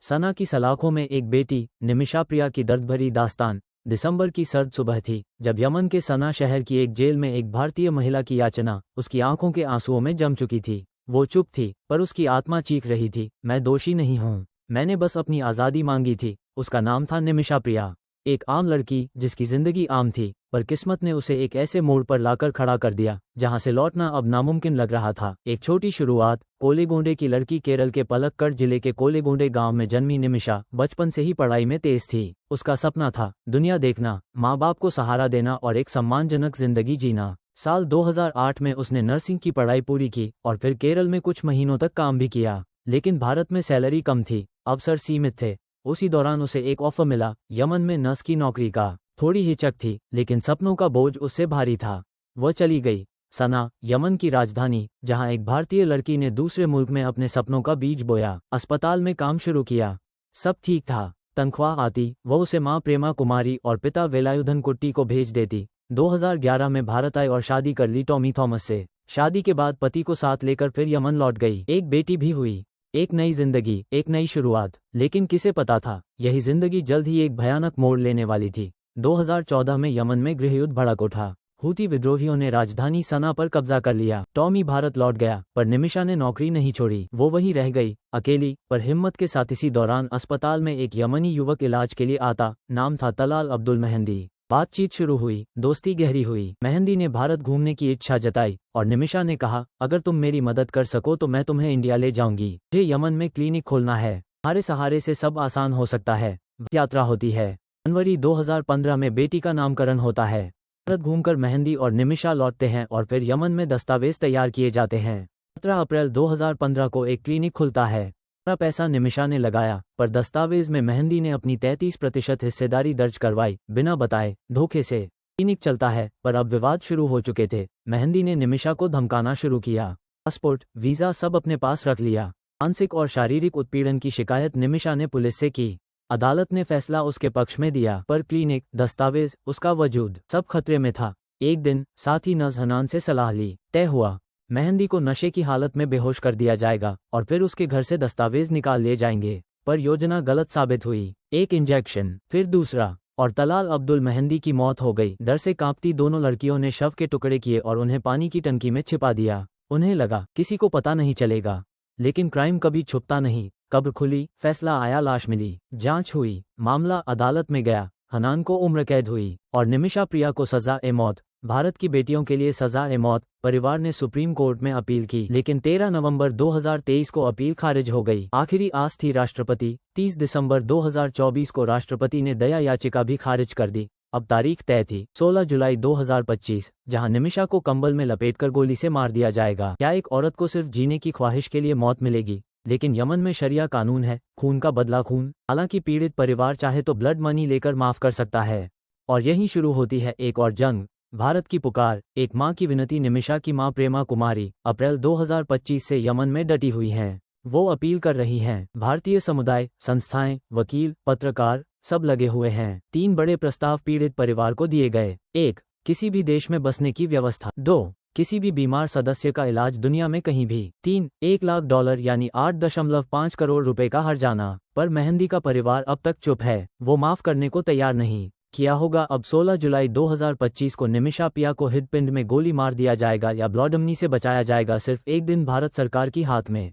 सना की सलाखों में एक बेटी, निमिषा प्रिया की दर्द भरी दास्तान। दिसंबर की सर्द सुबह थी जब यमन के सना शहर की एक जेल में एक भारतीय महिला की याचना उसकी आंखों के आंसुओं में जम चुकी थी। वो चुप थी, पर उसकी आत्मा चीख रही थी, मैं दोषी नहीं हूँ, मैंने बस अपनी आज़ादी मांगी थी। उसका नाम था निमिषा प्रिया, एक आम लड़की जिसकी जिंदगी आम थी, पर किस्मत ने उसे एक ऐसे मोड़ पर लाकर खड़ा कर दिया जहां से लौटना अब नामुमकिन लग रहा था। एक छोटी शुरुआत। कोलेगोंडे की लड़की, केरल के पलक्कड़ जिले के कोलेगोंडे गांव में जन्मी निमिषा बचपन से ही पढ़ाई में तेज थी। उसका सपना था दुनिया देखना, माँ बाप को सहारा देना और एक सम्मानजनक जिंदगी जीना। साल 2008 में उसने नर्सिंग की पढ़ाई पूरी की और फिर केरल में कुछ महीनों तक काम भी किया। लेकिन भारत में सैलरी कम थी, अवसर सीमित थे। उसी दौरान उसे एक ऑफर मिला यमन में नर्स की नौकरी का। थोड़ी हिचक थी, लेकिन सपनों का बोझ उससे भारी था। वह चली गई सना, यमन की राजधानी, जहां एक भारतीय लड़की ने दूसरे मुल्क में अपने सपनों का बीज बोया। अस्पताल में काम शुरू किया, सब ठीक था, तनख्वाह आती। वह उसे मां प्रेमा कुमारी और पिता वेलायुधन कुट्टी को भेज देती। 2011 में भारत आई और शादी कर ली टॉमी थॉमस से। शादी के बाद पति को साथ लेकर फिर यमन लौट गई। एक बेटी भी हुई, एक नई जिंदगी, एक नई शुरुआत। लेकिन किसे पता था यही जिंदगी जल्द ही एक भयानक मोड़ लेने वाली थी। 2014 में यमन में गृहयुद्ध भड़क उठा। हूती विद्रोहियों ने राजधानी सना पर कब्जा कर लिया। टॉमी भारत लौट गया, पर निमिषा ने नौकरी नहीं छोड़ी। वो वहीं रह गई, अकेली पर हिम्मत के साथ। इसी दौरान अस्पताल में एक यमनी युवक इलाज के लिए आता। नाम था तलाल अब्दुल मेहंदी। बातचीत शुरू हुई, दोस्ती गहरी हुई। मेहंदी ने भारत घूमने की इच्छा जताई और निमिषा ने कहा, अगर तुम मेरी मदद कर सको तो मैं तुम्हें इंडिया ले जाऊंगी। मुझे यमन में क्लिनिक खोलना है, हमारे सहारे से सब आसान हो सकता है। यात्रा होती है। जनवरी 2015 में बेटी का नामकरण होता है। भारत घूमकर मेहंदी और निमिषा लौटते हैं और फिर यमन में दस्तावेज तैयार किए जाते हैं। 17 अप्रैल 2015 को एक क्लिनिक खुलता है। सारा पैसा निमिषा ने लगाया, पर दस्तावेज में मेहंदी ने अपनी 33% हिस्सेदारी दर्ज करवाई, बिना बताए, धोखे से। क्लिनिक चलता है, पर अब विवाद शुरू हो चुके थे। मेहंदी ने निमिषा को धमकाना शुरू किया। पासपोर्ट, वीजा सब अपने पास रख लिया। मानसिक और शारीरिक उत्पीड़न की शिकायत निमिषा ने पुलिस से की। अदालत ने फैसला उसके पक्ष में दिया, पर क्लिनिक, दस्तावेज, उसका वजूद, सब खतरे में था। एक दिन साथी नज़ हनान से सलाह ली। तय हुआ मेहंदी को नशे की हालत में बेहोश कर दिया जाएगा और फिर उसके घर से दस्तावेज निकाल लिए जाएंगे। पर योजना गलत साबित हुई। एक इंजेक्शन, फिर दूसरा, और तलाल अब्दुल मेहंदी की मौत हो गई। डर से कांपती दोनों लड़कियों ने शव के टुकड़े किए और उन्हें पानी की टंकी में छिपा दिया। उन्हें लगा किसी को पता नहीं चलेगा, लेकिन क्राइम कभी छुपता नहीं। कब्र खुली, फैसला आया, लाश मिली। जांच हुई, मामला अदालत में गया। हनान को उम्र कैद हुई और निमिषा प्रिया को सजा-ए-मौत। भारत की बेटियों के लिए सजा-ए-मौत। परिवार ने सुप्रीम कोर्ट में अपील की, लेकिन 13 नवंबर 2023 को अपील खारिज हो गई। आखिरी आस थी राष्ट्रपति। 30 दिसंबर 2024 को राष्ट्रपति ने दया याचिका भी खारिज कर दी। अब तारीख तय थी 16 जुलाई 2025, जहां निमिषा को कंबल में लपेटकर गोली से मार दिया जाएगा। क्या एक औरत को सिर्फ जीने की ख्वाहिश के लिए मौत मिलेगी? लेकिन यमन में शरिया कानून है, खून का बदला खून। हालांकि पीड़ित परिवार चाहे तो ब्लड मनी लेकर माफ कर सकता है। और यहीं शुरू होती है एक और जंग। भारत की पुकार, एक मां की विनती। निमिषा की मां प्रेमा कुमारी अप्रैल 2025 से यमन में डटी हुई हैं। वो अपील कर रही हैं। भारतीय समुदाय, संस्थाएं, वकील, पत्रकार सब लगे हुए हैं। 3 बड़े प्रस्ताव पीड़ित परिवार को दिए गए। 1. किसी भी देश में बसने की व्यवस्था। 2. किसी भी बीमार सदस्य का इलाज दुनिया में कहीं भी। 3. $1 लाख यानी 8.5 करोड़ रुपए का हर्जाना। पर मेहंदी का परिवार अब तक चुप है। वो माफ करने को तैयार नहीं। क्या होगा अब? 16 जुलाई 2025 को निमिषा प्रिया को हृदपिंड में गोली मार दिया जाएगा या ब्लॉडमनी से बचाया जाएगा? सिर्फ एक दिन भारत सरकार की हाथ में।